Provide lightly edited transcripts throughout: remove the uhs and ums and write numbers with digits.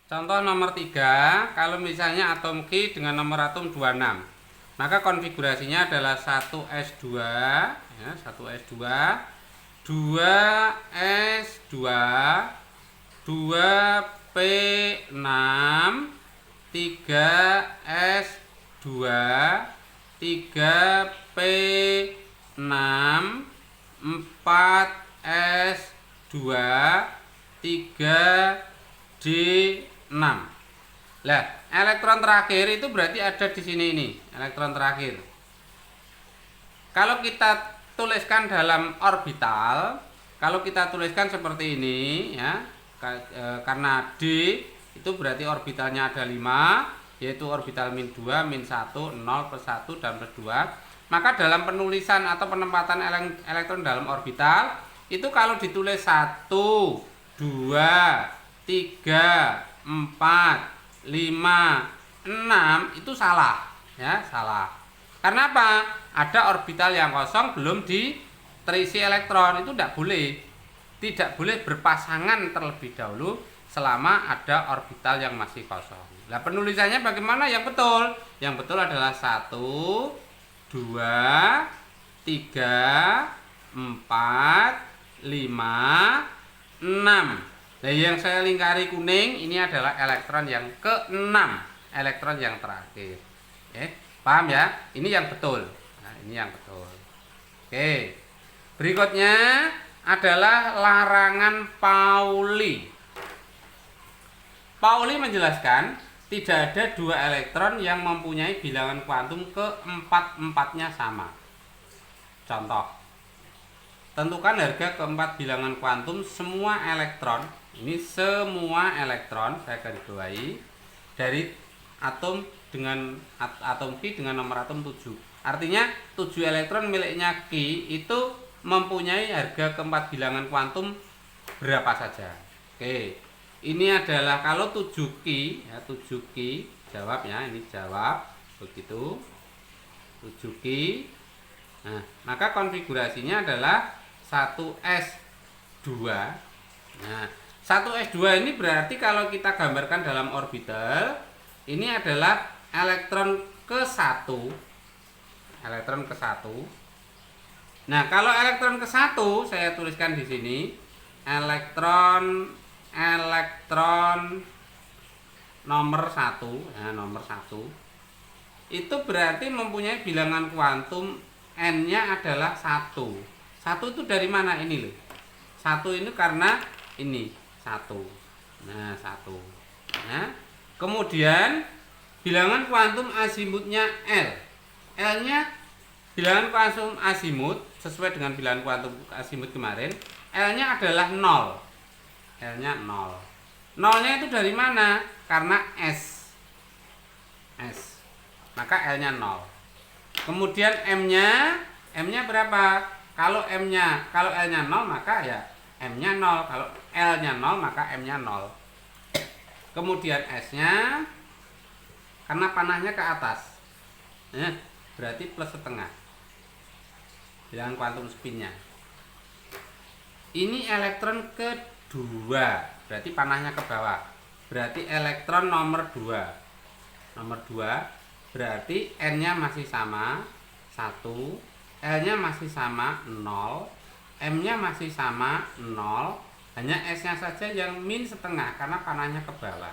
Contoh nomor 3, kalau misalnya atom Ki dengan nomor atom 26, maka konfigurasinya adalah 1s2, ya, 1s2, 2s2, 2p6, 3s2, 3p6, 4s2, 3d6. Lah, elektron terakhir itu berarti ada di sini ini, elektron terakhir. Kalau kita tuliskan dalam orbital, kalau kita tuliskan seperti ini ya, karena D itu berarti orbitalnya ada 5, yaitu orbital min 2, min 1, 0, plus 1, dan plus 2. Maka dalam penulisan atau penempatan elektron dalam orbital itu kalau ditulis 1, 2, 3, 4, 5, 6 itu salah ya, salah. Karena apa? Ada orbital yang kosong belum terisi elektron, itu tidak boleh. Tidak boleh berpasangan terlebih dahulu selama ada orbital yang masih kosong. Nah, penulisannya bagaimana yang betul? Yang betul adalah 1, 2, 3, 4, 5, 6. Nah, yang saya lingkari kuning ini adalah elektron yang ke-6, elektron yang terakhir. Paham ya? Ini yang betul. Nah, ini yang betul. Oke. Berikutnya adalah larangan Pauli. Pauli menjelaskan tidak ada dua elektron yang mempunyai bilangan kuantum keempat-empatnya sama. Contoh, tentukan harga keempat bilangan kuantum semua elektron. Ini semua elektron, saya garis bawahi, dari atom dengan atom Ki dengan nomor atom 7. Artinya 7 elektron miliknya Ki itu mempunyai harga keempat bilangan kuantum berapa saja. Oke. Ini adalah kalau 7 Ki, ya 7 Ki, jawab ya, ini jawab begitu. 7 Ki. Nah, maka konfigurasinya adalah 1s2. Nah, 1s2 ini berarti kalau kita gambarkan dalam orbital, ini adalah elektron ke-1. Elektron ke-1. Nah, kalau elektron ke-1 saya tuliskan di sini elektron nomor 1, ya, nomor 1. Itu berarti mempunyai bilangan kuantum n-nya adalah 1. 1 itu dari mana ini loh? 1 ini karena ini 1. Nah, 1. Nah, kemudian bilangan kuantum azimutnya L. L-nya bilangan kuantum azimut sesuai dengan bilangan kuantum azimut kemarin, L-nya adalah 0. L-nya 0. 0-nya itu dari mana? Karena S. S. Maka L-nya 0. Kemudian M-nya berapa? Kalau L-nya 0 maka ya M-nya 0. Kalau L-nya 0 maka M-nya 0. Kemudian S-nya karena panahnya ke atas, berarti plus setengah bilangan kuantum spinnya. Ini elektron kedua, berarti panahnya ke bawah, berarti elektron nomor 2. Nomor 2 berarti N-nya masih sama 1, L-nya masih sama 0, M-nya masih sama 0, hanya S-nya saja yang min setengah karena panahnya ke bawah.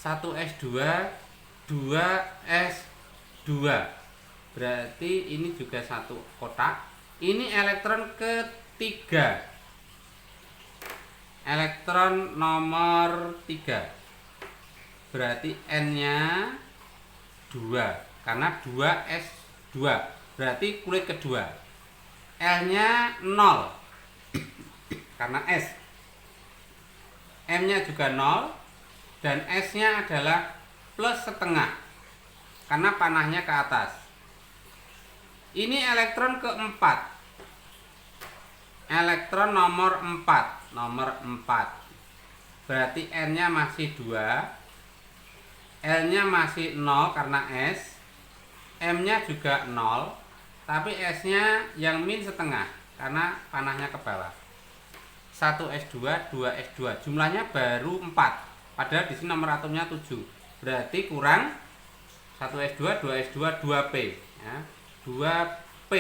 1s2, 2s2, berarti ini juga satu kotak. Ini elektron ketiga, elektron nomor 3, berarti N-nya 2 karena 2s2, berarti kulit kedua. L-nya 0 karena S. M-nya juga 0 dan S-nya adalah plus setengah karena panahnya ke atas. Ini elektron keempat, elektron nomor 4, berarti N-nya masih 2, L-nya masih 0 karena S, M-nya juga 0, tapi S-nya yang min setengah karena panahnya ke bawah. 1s2, 2s2. Jumlahnya baru 4. Padahal di sini nomor atomnya 7. Berarti kurang 1s2, 2s2, 2p ya. 2p.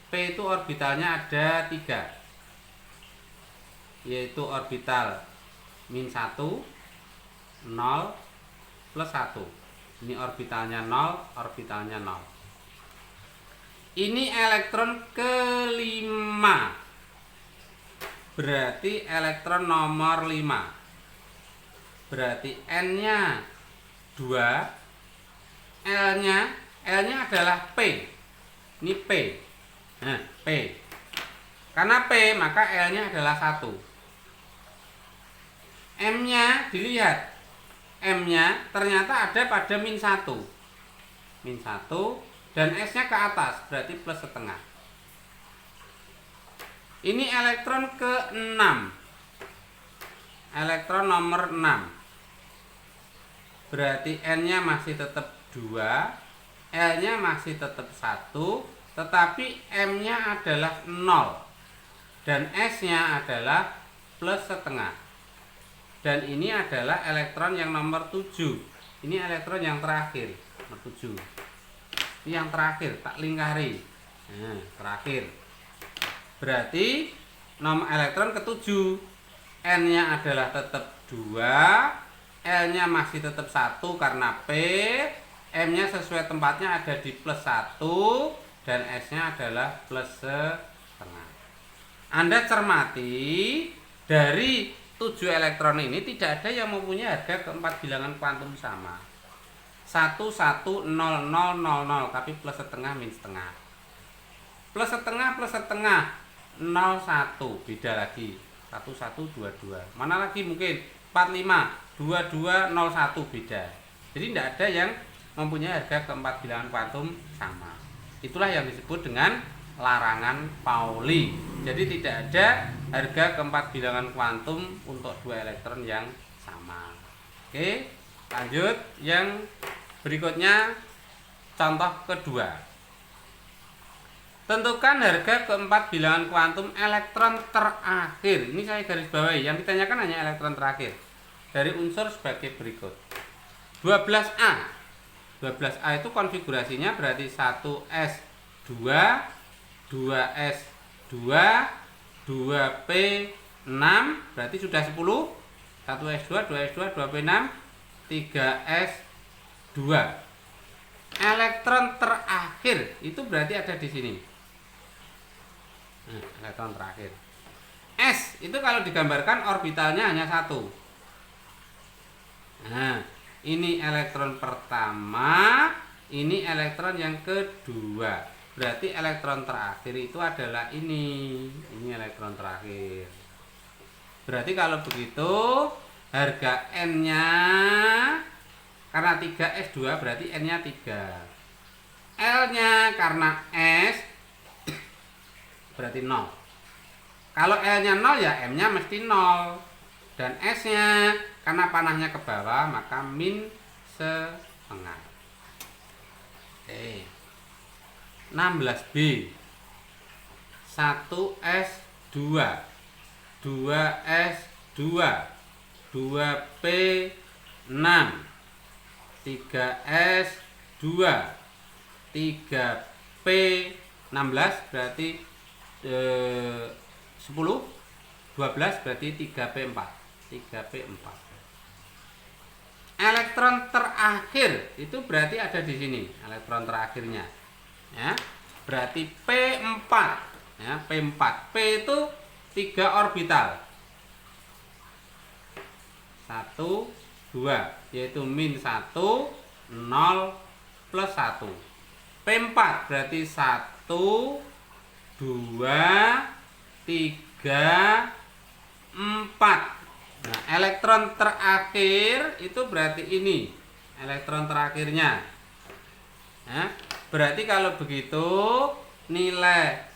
P itu orbitalnya ada 3. Yaitu orbital -1, 0, plus 1. Ini orbitalnya 0, orbitalnya 0. Ini elektron kelima. Berarti elektron nomor 5. Berarti N-nya 2, L-nya adalah P. Ini P. Nah, P. Karena P, maka L-nya adalah 1. M-nya dilihat. M-nya ternyata ada pada -1. -1 dan S-nya ke atas, berarti plus setengah. Ini elektron ke-6. Elektron nomor 6. Berarti N-nya masih tetap 2, L-nya masih tetap 1, tetapi M-nya adalah 0 dan S-nya adalah plus setengah. Dan ini adalah elektron yang nomor 7. Ini elektron yang terakhir, nomor 7. Ini yang terakhir, tak lingkari. Nah, terakhir. Berarti nomor elektron ke-7. N-nya adalah tetap 2, L-nya masih tetap 1 karena P, M-nya sesuai tempatnya ada di plus 1, dan S-nya adalah plus setengah. Anda cermati, dari 7 elektron ini tidak ada yang mempunyai harga keempat bilangan kuantum sama. 1, 1, 0, 0, 0, 0, tapi plus setengah, min setengah. Plus setengah, 0, 1, beda lagi. 1, 1, 2, 2. Mana lagi mungkin? 4, 5, 2, 2, 0, 1, beda. Jadi tidak ada yang mempunyai harga keempat bilangan kuantum sama. Itulah yang disebut dengan larangan Pauli. Jadi tidak ada harga keempat bilangan kuantum untuk 2 elektron yang sama. Oke, lanjut yang berikutnya, contoh kedua. Tentukan harga keempat bilangan kuantum elektron terakhir. Ini saya garis bawahi, yang ditanyakan hanya elektron terakhir. Dari unsur sebagai berikut. 12A. 12A itu konfigurasinya berarti 1s2, 2s2, 2p6, berarti sudah 10. 1s2, 2s2, 2p6, 3s2. Elektron terakhir itu berarti ada di sini. Nah, elektron terakhir. S itu kalau digambarkan orbitalnya hanya 1. Nah, ini elektron pertama, ini elektron yang kedua. Berarti elektron terakhir itu adalah ini. Ini elektron terakhir. Berarti kalau begitu, harga N-nya karena 3s2 berarti N-nya 3. L-nya karena S berarti 0. Kalau L-nya 0 ya M-nya mesti 0. Dan S-nya karena panahnya ke bawah maka min setengah. Oke. 16B. 1s2, 2s2, 2p6, 3s2, 3p16 berarti 10, 12 berarti 3p4. 3p4. Elektron terakhir itu berarti ada di sini, elektron terakhirnya. Ya. Berarti P4. Ya, P4. P itu 3 orbital. 1, 2, yaitu -1, 0, plus 1. P4 berarti 1, 2, 3, 4. Nah, elektron terakhir itu berarti ini elektron terakhirnya. Nah, berarti kalau begitu nilai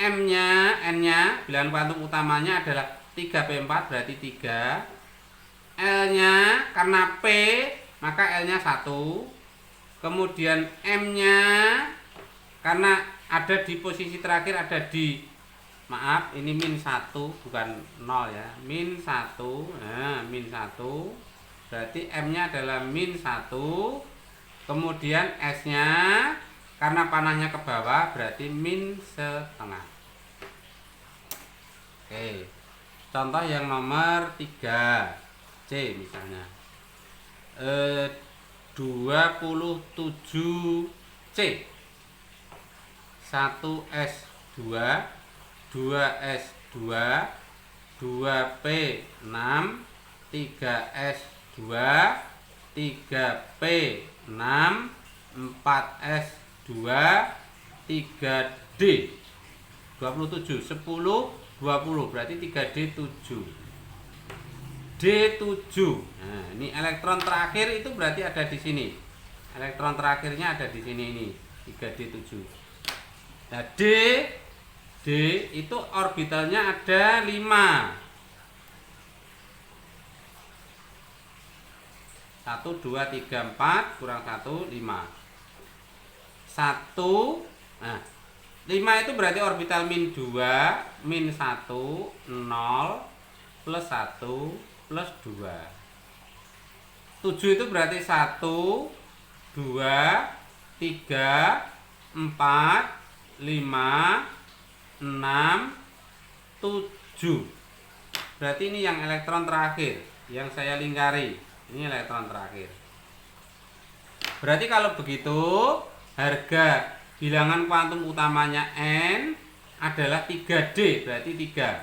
M-nya, N-nya, bilangan kuantum utamanya adalah 3p4 berarti 3. L-nya karena P maka L-nya 1. Kemudian M-nya karena ada di posisi terakhir ada di Maaf, ini min 1 bukan 0 ya. Min 1. Nah, min 1. Berarti M-nya adalah min 1. Kemudian S-nya karena panahnya ke bawah berarti min setengah. Oke. Contoh yang nomor 3. C misalnya. 27C. 1S2, 2S2, 2P6, 3S2, 3P6, 4S2, 3D. 27, 10, 20, berarti 3D 7. D7. Nah, ini elektron terakhir itu berarti ada di sini. Elektron terakhirnya ada di sini ini, 3D7. Nah, D itu orbitalnya ada 5. 1, 2, 3, 4 kurang 1, 5. 1. Nah, 5 itu berarti orbital min 2, min 1, 0, plus 1, plus 2. 7 itu berarti 1, 2, 3, 4, 5, 6, 7. Berarti ini yang elektron terakhir yang saya lingkari. Ini elektron terakhir. Berarti kalau begitu harga bilangan kuantum utamanya N adalah 3D, berarti 3.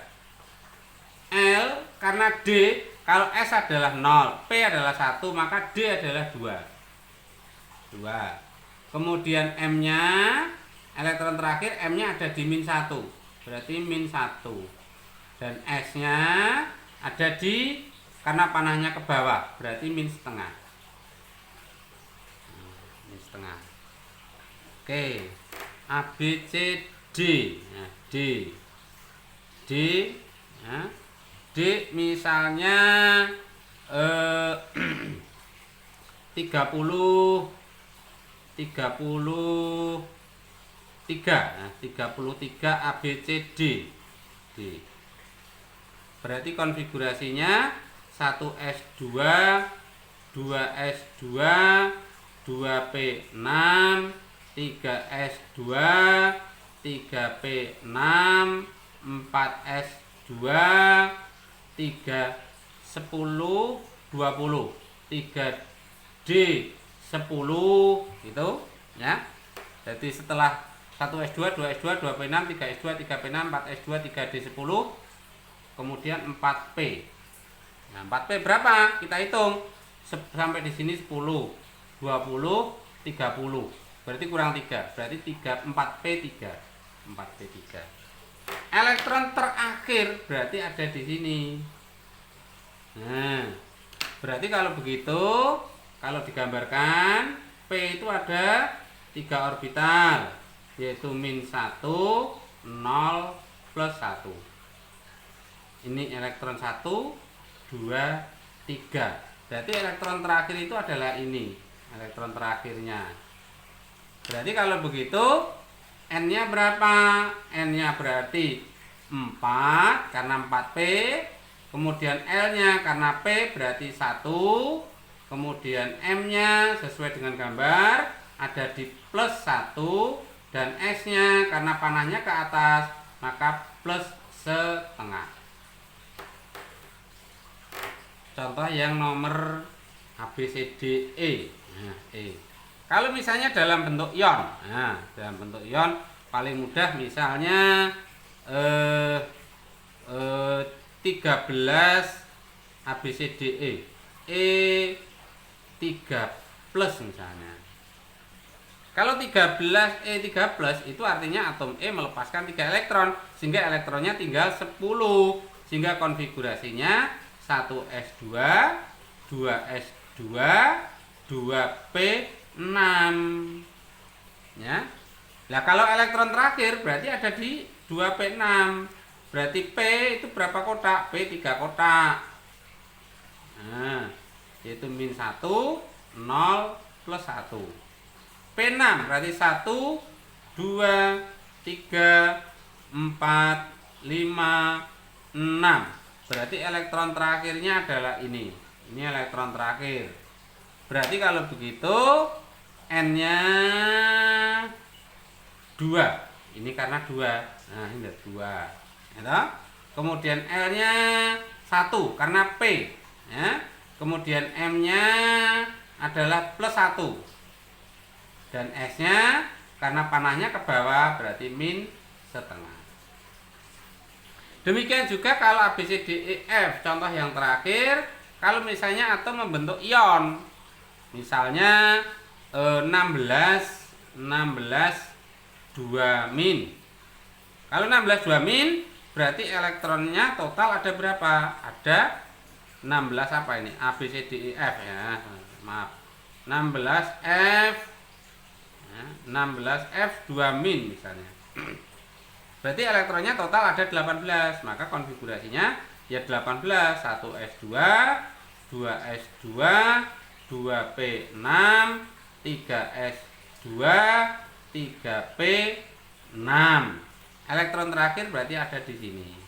L karena D, kalau S adalah 0, P adalah 1, maka D adalah 2. Kemudian M-nya, elektron terakhir M-nya ada di min 1, berarti min 1. Dan S-nya ada di, karena panahnya ke bawah, berarti min setengah. Min setengah. Oke, A, B, C, D. Nah, D. Nah, D misalnya 33. Nah, 33 ABCD. D. Berarti konfigurasinya 1S2, 2S2, 2P6, 3S2, 3P6, 4S2, 3, 10, 20, 3D10 gitu ya. Jadi setelah 1S2, 2S2, 2P6, 3S2, 3P6, 4S2, 3D10, kemudian 4P. Nah, 4P berapa? Kita hitung. Sampai di sini 10, 20, 30. Berarti kurang 3. Berarti 4P3. 4P3. Elektron terakhir berarti ada di sini. Nah, berarti kalau begitu, kalau digambarkan P itu ada 3 orbital, yaitu min 1, 0, plus 1. Ini elektron 1, 2, 3. Berarti elektron terakhir itu adalah ini, elektron terakhirnya. Berarti kalau begitu N-nya berapa? N-nya berarti 4 karena 4P. Kemudian L-nya karena P berarti 1. Kemudian M-nya sesuai dengan gambar ada di plus 1. Dan S-nya karena panahnya ke atas maka plus setengah. Contoh yang nomor ABCDE. Nah, E. Kalau misalnya dalam bentuk ion, nah, dalam bentuk ion paling mudah misalnya 13 ABCDE, E3 plus misalnya. Kalau 13 E3 plus itu artinya atom E melepaskan 3 elektron, sehingga elektronnya tinggal 10, sehingga konfigurasinya 1S2, 2S2, 2P6 ya. Nah, kalau elektron terakhir berarti ada di 2P6. Berarti P itu berapa kotak? P 3 kotak. Nah, yaitu min 1, 0, plus 1. P6 berarti 1, 2, 3, 4, 6. Berarti elektron terakhirnya adalah ini. Ini elektron terakhir. Berarti kalau begitu N-nya 2. Ini karena 2. Nah, ini 2. Ya. Kemudian L-nya 1 karena P. Ya. Kemudian M-nya adalah plus 1. Dan S-nya karena panahnya ke bawah berarti min setengah. Demikian juga kalau A, B, C, D, E, F. Contoh yang terakhir, kalau misalnya atom membentuk ion. Misalnya 16 2 min. Kalau 16 2 min berarti elektronnya total ada berapa? Ada 16 apa ini? A, B, C, D, E, F ya. Maaf. 16 F. Ya, 16 F 2 min misalnya. Berarti elektronnya total ada 18. Maka konfigurasinya ya 18, 1s2, 2s2, 2p6, 3s2, 3p6. Elektron terakhir berarti ada di sini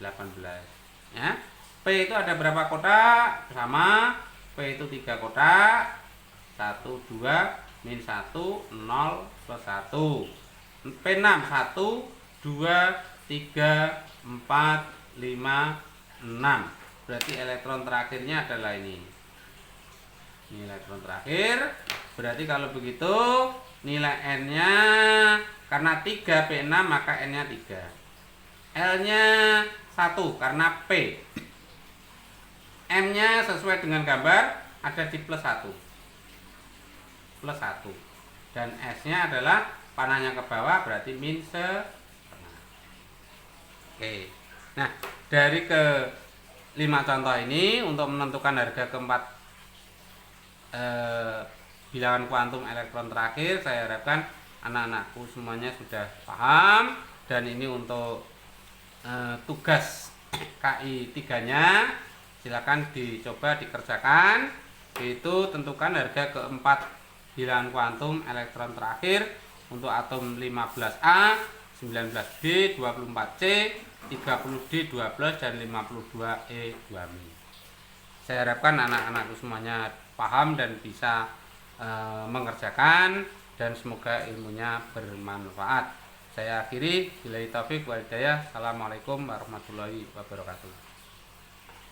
18. Ya. P itu ada berapa kotak? Sama. P itu 3 kotak. 1 2 min 1 0 plus 1. P6 1 2 3 4 5 6. Berarti elektron terakhirnya adalah ini. Ini elektron terakhir. Berarti kalau begitu nilai N-nya karena 3P6 maka N-nya 3. L-nya 1 karena P. M-nya sesuai dengan gambar ada di plus 1. Plus 1. Dan S-nya adalah panahnya ke bawah berarti min setengah. Oke. Nah, dari ke 5 contoh ini untuk menentukan harga keempat bilangan kuantum elektron terakhir, saya harapkan anak-anakku semuanya sudah paham. Dan ini untuk tugas KI 3-nya silakan dicoba dikerjakan, yaitu tentukan harga keempat bilangan kuantum elektron terakhir untuk atom 15A, 19D, 24C, 30D 12 dan 52E 2 min. Saya harapkan anak-anakku semuanya paham dan bisa mengerjakan, dan semoga ilmunya bermanfaat. Saya akhiri, billahi taufik wal hidayah. Assalamualaikum warahmatullahi wabarakatuh.